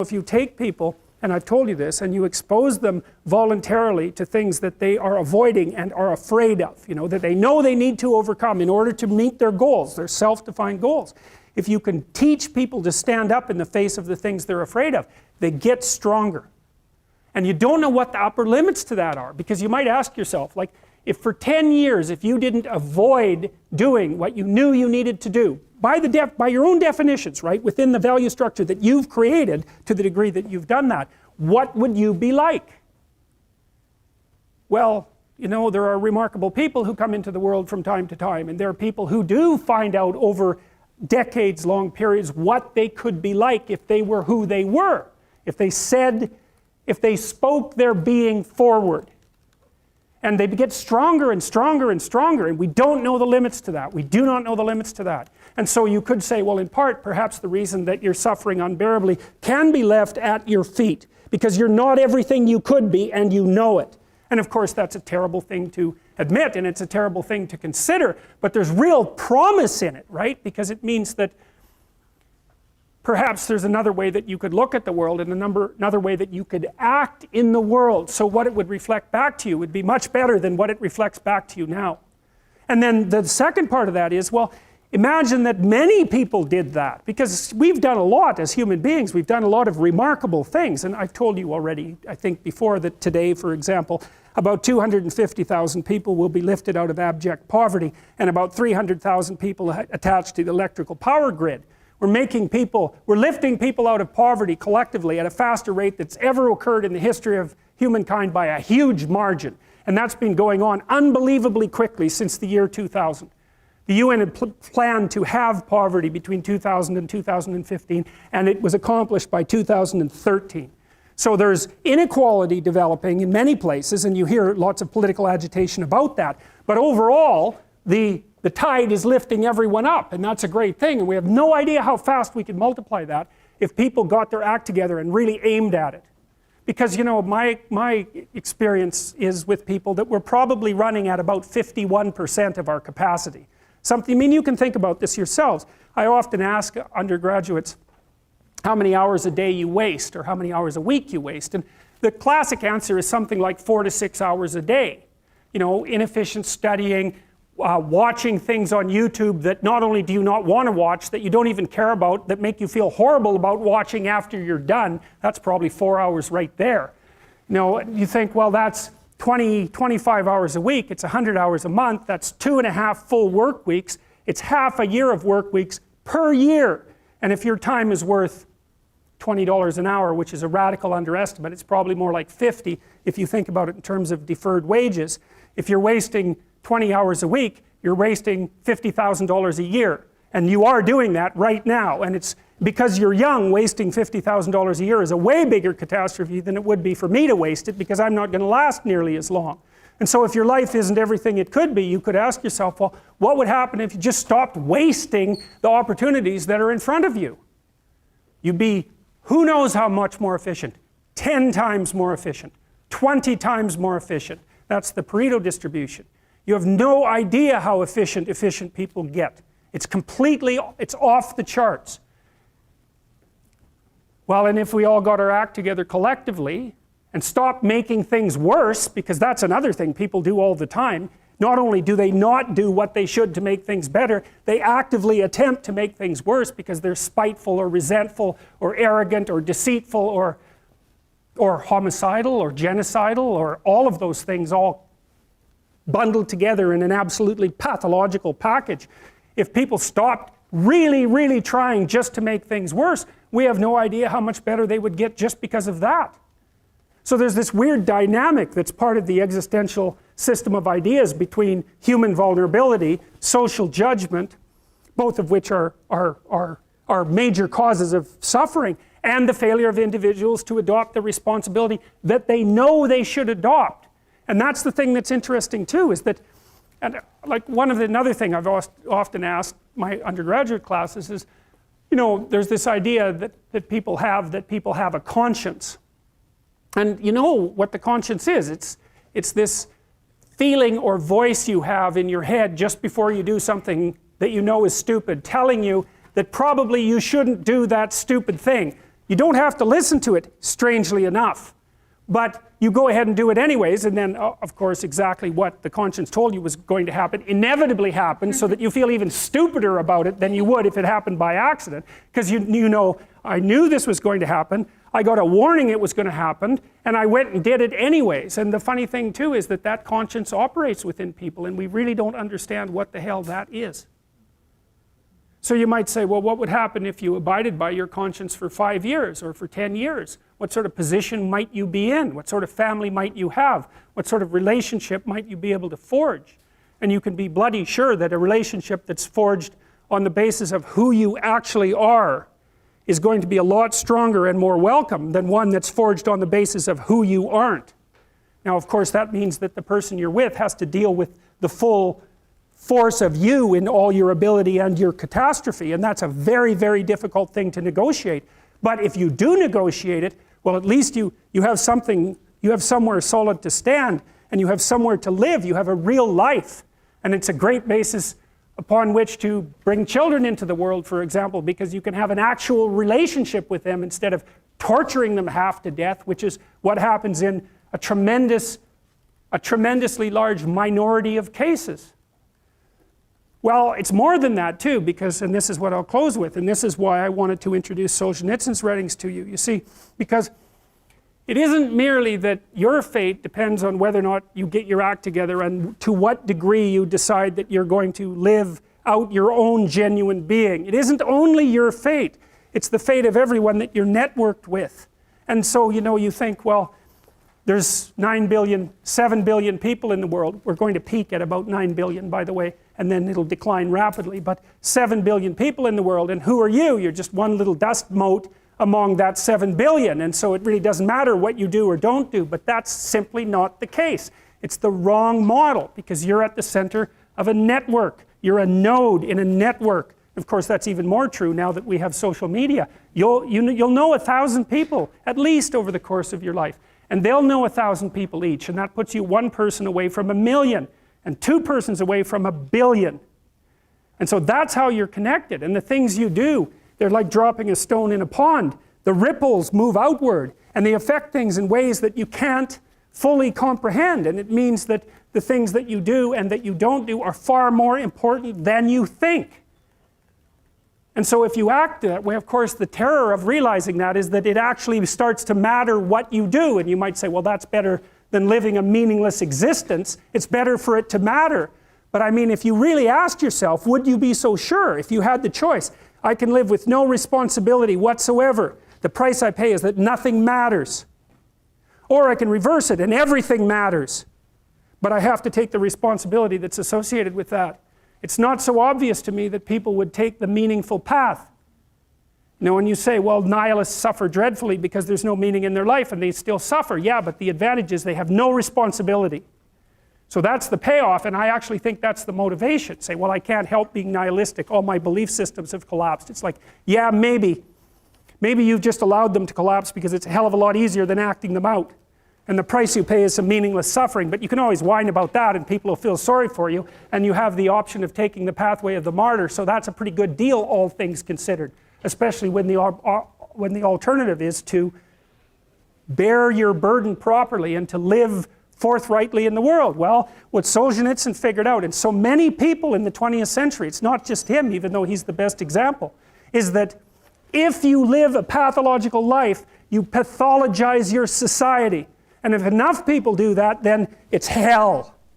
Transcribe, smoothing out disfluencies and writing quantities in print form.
If you take people, and I've told you this, and you expose them voluntarily to things that they are avoiding and are afraid of, that they know they need to overcome in order to meet their goals, their self-defined goals. If you can teach people to stand up in the face of the things they're afraid of, they get stronger. And you don't know what the upper limits to that are, because you might ask yourself, like, if for 10 years, if you didn't avoid doing what you knew you needed to do, by your own definitions, right, within the value structure that you've created to the degree that you've done that, what would you be like? Well, there are remarkable people who come into the world from time to time, and there are people who do find out over decades-long periods what they could be like if they were who they were, if they spoke their being forward. And they get stronger and stronger and stronger, and we don't know the limits to that. We do not know the limits to that. And so you could say, well, in part, perhaps the reason that you're suffering unbearably can be left at your feet, because you're not everything you could be, and you know it. And of course, that's a terrible thing to admit, and it's a terrible thing to consider, but there's real promise in it, right? Because it means that perhaps there's another way that you could look at the world, and another way that you could act in the world, so what it would reflect back to you would be much better than what it reflects back to you now. And then the second part of that is, well, imagine that many people did that, because we've done a lot as human beings. We've done a lot of remarkable things, and I've told you already, I think before, that today, for example, about 250,000 people will be lifted out of abject poverty, and about 300,000 people attached to the electrical power grid. We're lifting people out of poverty collectively at a faster rate that's ever occurred in the history of humankind by a huge margin. And that's been going on unbelievably quickly since the year 2000. The UN had planned to have poverty between 2000 and 2015, and it was accomplished by 2013. So there's inequality developing in many places, and you hear lots of political agitation about that. But overall, the tide is lifting everyone up, and that's a great thing, and we have no idea how fast we could multiply that if people got their act together and really aimed at it. Because, my experience is with people that we're probably running at about 51% of our capacity. You can think about this yourselves. I often ask undergraduates how many hours a day you waste, or how many hours a week you waste, and the classic answer is something like 4 to 6 hours a day. Inefficient studying, watching things on YouTube that not only do you not want to watch, that you don't even care about, that make you feel horrible about watching after you're done. That's probably 4 hours right there. You think, well, that's 25 hours a week, it's 100 hours a month, that's 2.5 full work weeks, it's half a year of work weeks per year. And if your time is worth $20 an hour, which is a radical underestimate, it's probably more like 50 if you think about it in terms of deferred wages. If you're wasting 20 hours a week, you're wasting $50,000 a year. And you are doing that right now. And it's because you're young, wasting $50,000 a year is a way bigger catastrophe than it would be for me to waste it, because I'm not going to last nearly as long. And so if your life isn't everything it could be, you could ask yourself, well, what would happen if you just stopped wasting the opportunities that are in front of you? You'd be who knows how much more efficient, 10 times more efficient, 20 times more efficient. That's the Pareto distribution. You have no idea how efficient people get. It's off the charts. Well, and if we all got our act together collectively and stopped making things worse, because that's another thing people do all the time, not only do they not do what they should to make things better, they actively attempt to make things worse because they're spiteful or resentful or arrogant or deceitful or homicidal or genocidal, or all of those things all bundled together in an absolutely pathological package. If people stopped really, really trying just to make things worse, we have no idea how much better they would get just because of that. So there's this weird dynamic that's part of the existential system of ideas between human vulnerability, social judgment, both of which are major causes of suffering, and the failure of individuals to adopt the responsibility that they know they should adopt. And that's the thing that's interesting too, is that, and like another thing I've often asked my undergraduate classes is, there's this idea that people have a conscience. And you know what the conscience is. It's this feeling or voice you have in your head just before you do something that you know is stupid, telling you that probably you shouldn't do that stupid thing. You don't have to listen to it, strangely enough. But you go ahead and do it anyways, and then, of course, exactly what the conscience told you was going to happen inevitably happens, so that you feel even stupider about it than you would if it happened by accident. Because you know, I knew this was going to happen, I got a warning it was going to happen, and I went and did it anyways. And the funny thing too is that that conscience operates within people, and we really don't understand what the hell that is. So you might say, well, what would happen if you abided by your conscience for 5 years or for 10 years? What sort of position might you be in? What sort of family might you have? What sort of relationship might you be able to forge? And you can be bloody sure that a relationship that's forged on the basis of who you actually are is going to be a lot stronger and more welcome than one that's forged on the basis of who you aren't. Now, of course, that means that the person you're with has to deal with the full force of you in all your ability and your catastrophe, and that's a very, very difficult thing to negotiate. But if you do negotiate it, well, at least you have something, you have somewhere solid to stand, and you have somewhere to live, you have a real life. And it's a great basis upon which to bring children into the world, for example, because you can have an actual relationship with them instead of torturing them half to death, which is what happens in a tremendously large minority of cases. Well, it's more than that too, because, and this is what I'll close with, and this is why I wanted to introduce Solzhenitsyn's writings to you. You see, because it isn't merely that your fate depends on whether or not you get your act together and to what degree you decide that you're going to live out your own genuine being. It isn't only your fate, it's the fate of everyone that you're networked with. And so, you know, you think, well, there's 9 billion, 7 billion people in the world. We're going to peak at about 9 billion, by the way, and then it'll decline rapidly. But 7 billion people in the world, and who are you? You're just one little dust mote among that 7 billion. And so it really doesn't matter what you do or don't do, but that's simply not the case. It's the wrong model, because you're at the center of a network. You're a node in a network. Of course, that's even more true now that we have social media. You'll know 1,000 people, at least, over the course of your life. And they'll know 1,000 people each, and that puts you one person away from 1,000,000, and 2 persons away from 1,000,000,000. And so that's how you're connected. And the things you do, they're like dropping a stone in a pond. The ripples move outward, and they affect things in ways that you can't fully comprehend. And it means that the things that you do and that you don't do are far more important than you think. And so if you act that way, of course, the terror of realizing that is that it actually starts to matter what you do. And you might say, well, that's better than living a meaningless existence. It's better for it to matter. But I mean, if you really asked yourself, would you be so sure if you had the choice? I can live with no responsibility whatsoever. The price I pay is that nothing matters. Or I can reverse it and everything matters. But I have to take the responsibility that's associated with that. It's not so obvious to me that people would take the meaningful path. You know, when you say, well, nihilists suffer dreadfully because there's no meaning in their life, and they still suffer. Yeah, but the advantage is they have no responsibility. So that's the payoff, and I actually think that's the motivation. Say, well, I can't help being nihilistic. All my belief systems have collapsed. It's like, yeah, maybe. Maybe you've just allowed them to collapse because it's a hell of a lot easier than acting them out. And the price you pay is some meaningless suffering, but you can always whine about that and people will feel sorry for you, and you have the option of taking the pathway of the martyr, so that's a pretty good deal, all things considered, especially when the alternative is to bear your burden properly and to live forthrightly in the world. Well, what Solzhenitsyn figured out, and so many people in the 20th century, it's not just him, even though he's the best example, is that if you live a pathological life, you pathologize your society. And if enough people do that, then it's hell.